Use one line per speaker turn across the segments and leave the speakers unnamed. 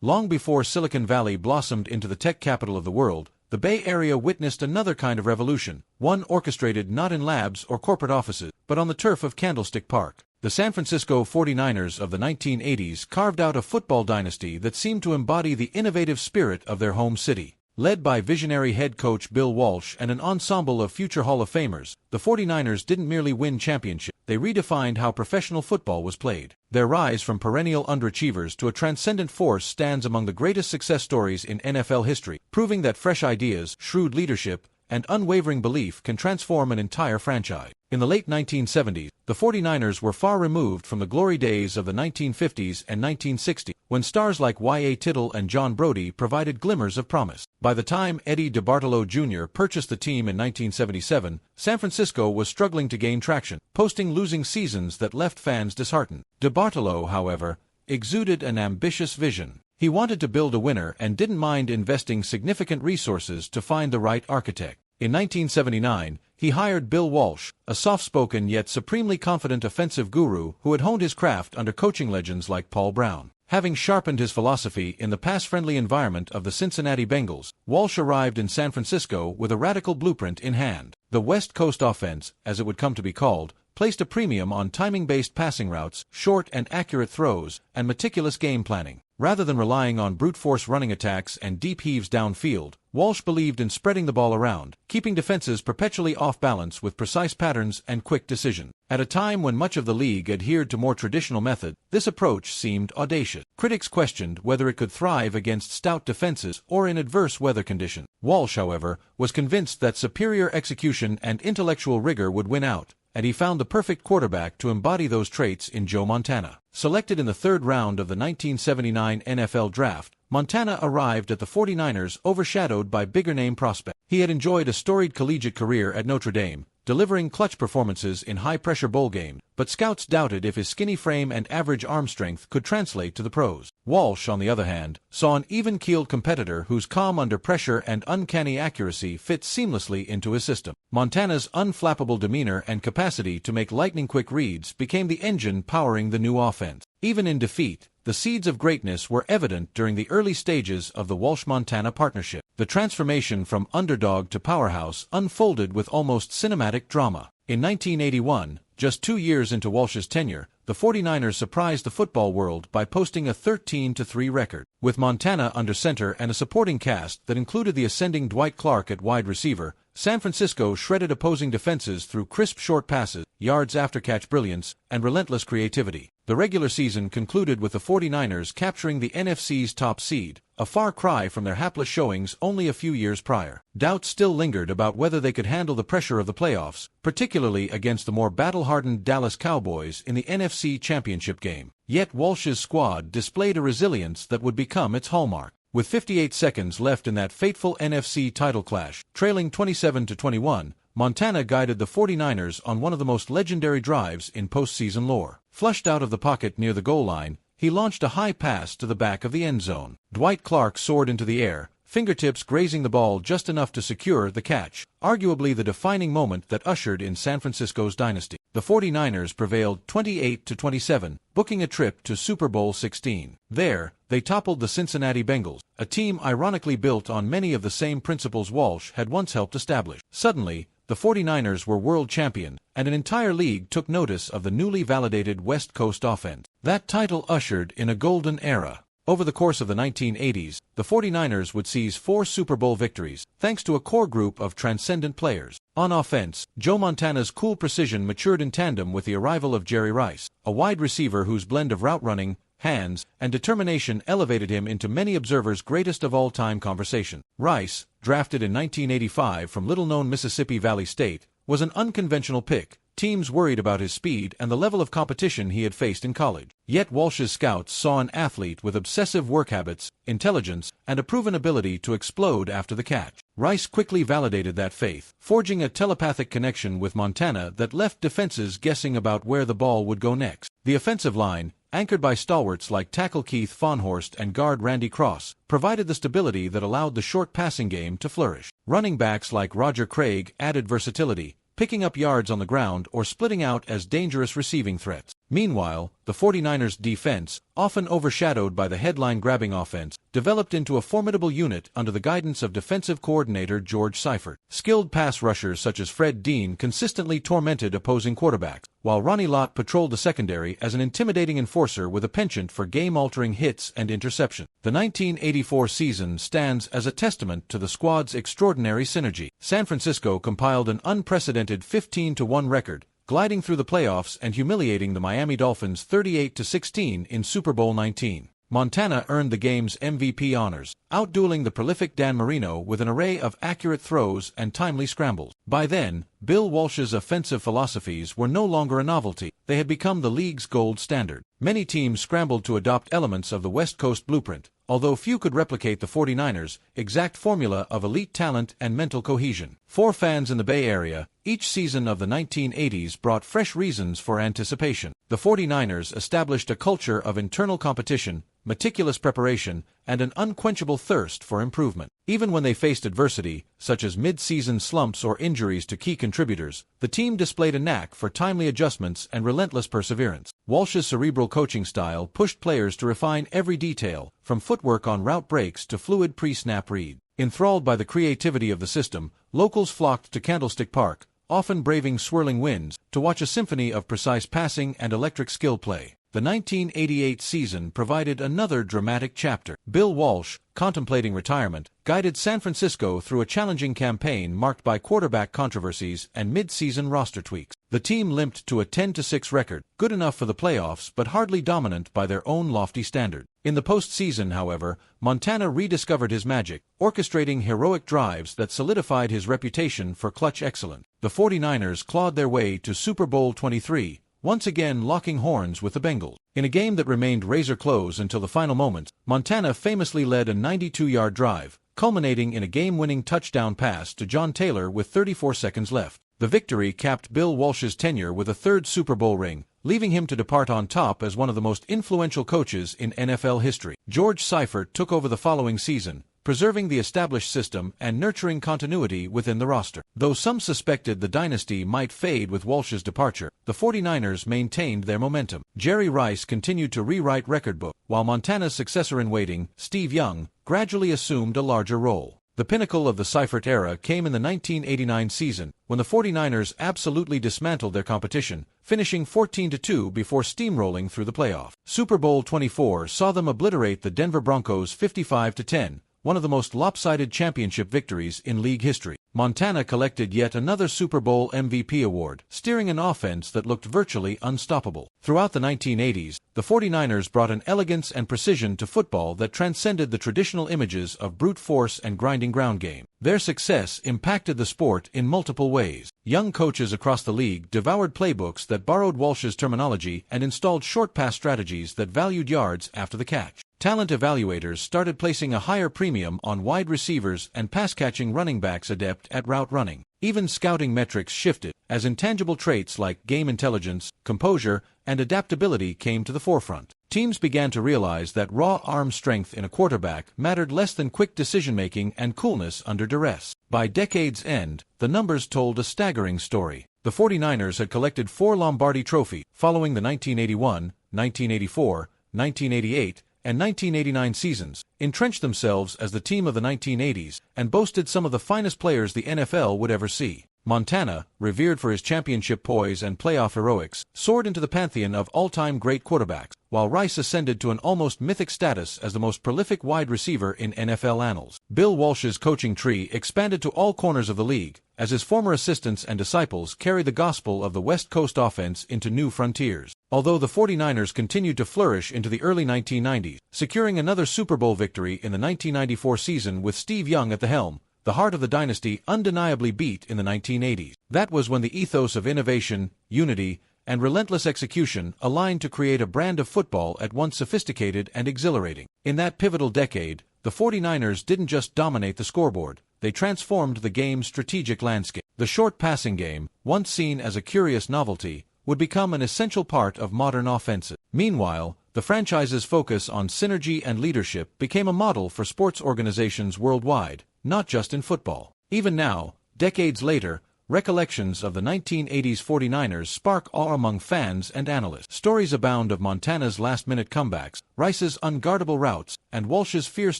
Long before Silicon Valley blossomed into the tech capital of the world, the Bay Area witnessed another kind of revolution, one orchestrated not in labs or corporate offices, but on the turf of Candlestick Park. The San Francisco 49ers of the 1980s carved out a football dynasty that seemed to embody the innovative spirit of their home city. Led by visionary head coach Bill Walsh and an ensemble of future Hall of Famers, the 49ers didn't merely win championships, they redefined how professional football was played. Their rise from perennial underachievers to a transcendent force stands among the greatest success stories in NFL history, proving that fresh ideas, shrewd leadership, and unwavering belief can transform an entire franchise. In the late 1970s, the 49ers were far removed from the glory days of the 1950s and 1960s, when stars like Y.A. Tittle and John Brody provided glimmers of promise. By the time Eddie DeBartolo Jr. purchased the team in 1977, San Francisco was struggling to gain traction, posting losing seasons that left fans disheartened. DeBartolo, however, exuded an ambitious vision. He wanted to build a winner and didn't mind investing significant resources to find the right architect. In 1979, he hired Bill Walsh, a soft-spoken yet supremely confident offensive guru who had honed his craft under coaching legends like Paul Brown. Having sharpened his philosophy in the pass-friendly environment of the Cincinnati Bengals, Walsh arrived in San Francisco with a radical blueprint in hand. The West Coast offense, as it would come to be called, placed a premium on timing-based passing routes, short and accurate throws, and meticulous game planning. Rather than relying on brute-force running attacks and deep heaves downfield, Walsh believed in spreading the ball around, keeping defenses perpetually off balance with precise patterns and quick decision. At a time when much of the league adhered to more traditional methods, this approach seemed audacious. Critics questioned whether it could thrive against stout defenses or in adverse weather conditions. Walsh, however, was convinced that superior execution and intellectual rigor would win out, and he found the perfect quarterback to embody those traits in Joe Montana. Selected in the third round of the 1979 NFL Draft, Montana arrived at the 49ers overshadowed by bigger-name prospects. He had enjoyed a storied collegiate career at Notre Dame, delivering clutch performances in high-pressure bowl games, but scouts doubted if his skinny frame and average arm strength could translate to the pros. Walsh, on the other hand, saw an even-keeled competitor whose calm under pressure and uncanny accuracy fit seamlessly into his system. Montana's unflappable demeanor and capacity to make lightning-quick reads became the engine powering the new offense. Even in defeat, the seeds of greatness were evident during the early stages of the Walsh-Montana partnership. The transformation from underdog to powerhouse unfolded with almost cinematic drama. In 1981, just 2 years into Walsh's tenure, the 49ers surprised the football world by posting a 13-3 record. With Montana under center and a supporting cast that included the ascending Dwight Clark at wide receiver, San Francisco shredded opposing defenses through crisp short passes, yards after catch brilliance, and relentless creativity. The regular season concluded with the 49ers capturing the NFC's top seed, a far cry from their hapless showings only a few years prior. Doubts still lingered about whether they could handle the pressure of the playoffs, particularly against the more battle-hardened Dallas Cowboys in the NFC Championship game. Yet Walsh's squad displayed a resilience that would become its hallmark. With 58 seconds left in that fateful NFC title clash, trailing 27-21, Montana guided the 49ers on one of the most legendary drives in postseason lore. Flushed out of the pocket near the goal line, he launched a high pass to the back of the end zone. Dwight Clark soared into the air, fingertips grazing the ball just enough to secure the catch, arguably the defining moment that ushered in San Francisco's dynasty. The 49ers prevailed 28-27, booking a trip to Super Bowl XVI. There, they toppled the Cincinnati Bengals, a team ironically built on many of the same principles Walsh had once helped establish. Suddenly, the 49ers were world champion, and an entire league took notice of the newly validated West Coast offense. That title ushered in a golden era. Over the course of the 1980s, the 49ers would seize 4 Super Bowl victories, thanks to a core group of transcendent players. On offense, Joe Montana's cool precision matured in tandem with the arrival of Jerry Rice, a wide receiver whose blend of route running, hands, and determination elevated him into many observers' greatest of all-time conversation. Rice, drafted in 1985 from little-known Mississippi Valley State, was an unconventional pick. Teams worried about his speed and the level of competition he had faced in college. Yet Walsh's scouts saw an athlete with obsessive work habits, intelligence, and a proven ability to explode after the catch. Rice quickly validated that faith, forging a telepathic connection with Montana that left defenses guessing about where the ball would go next. The offensive line, anchored by stalwarts like tackle Keith Fahnhorst and guard Randy Cross, provided the stability that allowed the short passing game to flourish. Running backs like Roger Craig added versatility, picking up yards on the ground or splitting out as dangerous receiving threats. Meanwhile, the 49ers' defense, often overshadowed by the headline-grabbing offense, developed into a formidable unit under the guidance of defensive coordinator George Seifert. Skilled pass rushers such as Fred Dean consistently tormented opposing quarterbacks, while Ronnie Lott patrolled the secondary as an intimidating enforcer with a penchant for game-altering hits and interception. The 1984 season stands as a testament to the squad's extraordinary synergy. San Francisco compiled an unprecedented 15-1 record, gliding through the playoffs and humiliating the Miami Dolphins 38-16 in Super Bowl 19. Montana earned the game's MVP honors, outdueling the prolific Dan Marino with an array of accurate throws and timely scrambles. By then, Bill Walsh's offensive philosophies were no longer a novelty. They had become the league's gold standard. Many teams scrambled to adopt elements of the West Coast blueprint, although few could replicate the 49ers' exact formula of elite talent and mental cohesion. For fans in the Bay Area, each season of the 1980s brought fresh reasons for anticipation. The 49ers established a culture of internal competition, meticulous preparation, and an unquenchable thirst for improvement. Even when they faced adversity, such as mid-season slumps or injuries to key contributors, the team displayed a knack for timely adjustments and relentless perseverance. Walsh's cerebral coaching style pushed players to refine every detail, from footwork on route breaks to fluid pre-snap read. Enthralled by the creativity of the system, locals flocked to Candlestick Park, often braving swirling winds, to watch a symphony of precise passing and electric skill play. The 1988 season provided another dramatic chapter. Bill Walsh, contemplating retirement, guided San Francisco through a challenging campaign marked by quarterback controversies and mid-season roster tweaks. The team limped to a 10-6 record, good enough for the playoffs but hardly dominant by their own lofty standard. In the postseason, however, Montana rediscovered his magic, orchestrating heroic drives that solidified his reputation for clutch excellence. The 49ers clawed their way to Super Bowl 23, once again locking horns with the Bengals. In a game that remained razor-close until the final moments, Montana famously led a 92-yard drive, culminating in a game-winning touchdown pass to John Taylor with 34 seconds left. The victory capped Bill Walsh's tenure with a third Super Bowl ring, leaving him to depart on top as one of the most influential coaches in NFL history. George Seifert took over the following season, preserving the established system and nurturing continuity within the roster. Though some suspected the dynasty might fade with Walsh's departure, the 49ers maintained their momentum. Jerry Rice continued to rewrite record books, while Montana's successor-in-waiting, Steve Young, gradually assumed a larger role. The pinnacle of the Seifert era came in the 1989 season, when the 49ers absolutely dismantled their competition, finishing 14-2 before steamrolling through the playoff. Super Bowl 24 saw them obliterate the Denver Broncos 55-10, one of the most lopsided championship victories in league history. Montana collected yet another Super Bowl MVP award, steering an offense that looked virtually unstoppable. Throughout the 1980s, the 49ers brought an elegance and precision to football that transcended the traditional images of brute force and grinding ground game. Their success impacted the sport in multiple ways. Young coaches across the league devoured playbooks that borrowed Walsh's terminology and installed short pass strategies that valued yards after the catch. Talent evaluators started placing a higher premium on wide receivers and pass-catching running backs adept at route running. Even scouting metrics shifted, as intangible traits like game intelligence, composure, and adaptability came to the forefront. Teams began to realize that raw arm strength in a quarterback mattered less than quick decision-making and coolness under duress. By decade's end, the numbers told a staggering story. The 49ers had collected 4 Lombardi trophies following the 1981, 1984, 1988, and 1989 seasons, entrenched themselves as the team of the 1980s, and boasted some of the finest players the NFL would ever see. Montana, revered for his championship poise and playoff heroics, soared into the pantheon of all-time great quarterbacks, while Rice ascended to an almost mythic status as the most prolific wide receiver in NFL annals. Bill Walsh's coaching tree expanded to all corners of the league, as his former assistants and disciples carried the gospel of the West Coast offense into new frontiers. Although the 49ers continued to flourish into the early 1990s, securing another Super Bowl victory in the 1994 season with Steve Young at the helm, the heart of the dynasty undeniably beat in the 1980s. That was when the ethos of innovation, unity, and relentless execution aligned to create a brand of football at once sophisticated and exhilarating. In that pivotal decade, the 49ers didn't just dominate the scoreboard, they transformed the game's strategic landscape. The short passing game, once seen as a curious novelty, would become an essential part of modern offenses. Meanwhile, the franchise's focus on synergy and leadership became a model for sports organizations worldwide, not just in football. Even now, decades later, recollections of the 1980s 49ers spark awe among fans and analysts. Stories abound of Montana's last-minute comebacks, Rice's unguardable routes, and Walsh's fierce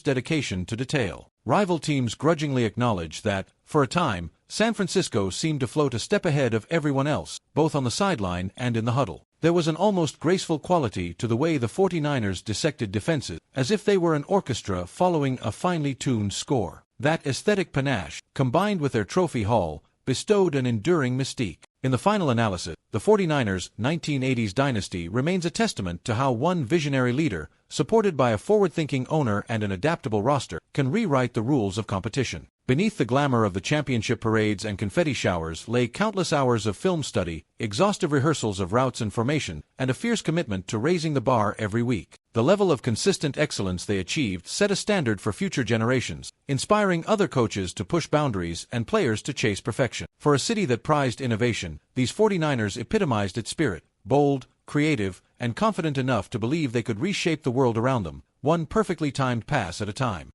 dedication to detail. Rival teams grudgingly acknowledge that, for a time, San Francisco seemed to float a step ahead of everyone else, both on the sideline and in the huddle. There was an almost graceful quality to the way the 49ers dissected defenses, as if they were an orchestra following a finely tuned score. That aesthetic panache, combined with their trophy haul, bestowed an enduring mystique. In the final analysis, the 49ers' 1980s dynasty remains a testament to how one visionary leader, supported by a forward-thinking owner and an adaptable roster, can rewrite the rules of competition. Beneath the glamour of the championship parades and confetti showers lay countless hours of film study, exhaustive rehearsals of routes and formation, and a fierce commitment to raising the bar every week. The level of consistent excellence they achieved set a standard for future generations, inspiring other coaches to push boundaries and players to chase perfection. For a city that prized innovation, these 49ers epitomized its spirit, bold, creative, and confident enough to believe they could reshape the world around them, one perfectly timed pass at a time.